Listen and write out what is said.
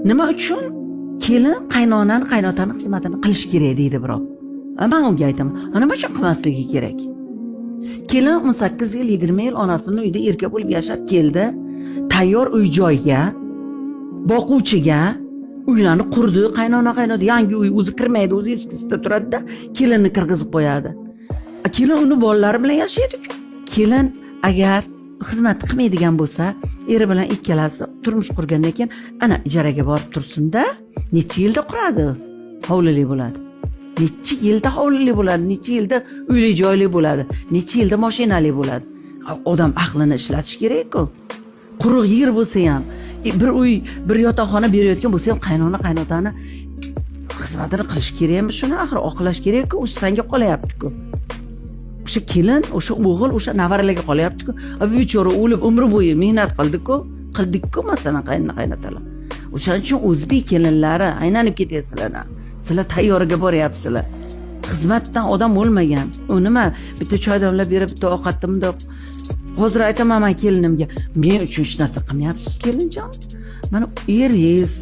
Nima uchun kelin qaynonani, qaynotani xizmatini qilish kerak deydi birov. Men unga aytaman, nima uchun qilmasligi kerak? Kelin 18 yil, 20 yil onasining uyida erkak bo'lib yashab keldi. Tayyor uy-joyga, boquvchiga uylarni qurdi, qaynona yangi uy o'zi kirmaydi, o'zi eskisida turadi-da, kelinni kirgizib qo'yadi. Kelin uni bolalari bilan yashaydi. Kelin agar xizmat qilmaydigan bo'lsa, eri bilan ikkalasi turmush qurgandan keyin ana ijaraga borib tursin-da, necha yilda quradi, hovlili bo'ladi. Necha yilda hovlili bo'ladi, necha yilda uyli joyli bo'ladi, necha yilda mashinali bo'ladi. Odam aqlini ishlatish kerak-ku. Quruq yer bo'lsa ham, bir uy, bir yotoqxona berayotgan bo'lsa ham qaynona, qaynotani xizmatini qilish kerakmi? Shuni axir oqlash kerak-ku, o'sha senga qolyapti-ku. O'sha kelin, o'sha o'g'il, o'sha navaralarga qolyapti-ku. Bechora o'lib umri bo'yi mehnat qildik-ku, masalan, qaynotalar. O'shaning uchun o'zbek kelinlari aylanib ketyapsizlar. Sizlar tayyoriga boryapsizlar. Xizmatdan odam o'lmagan. U nima? Bitta choy damlab berib, bitta ovqatni bundoq. Hozir aytaman men kelinimga, men uchun hech narsa qilmayapsiz kelinjon. Mana eringiz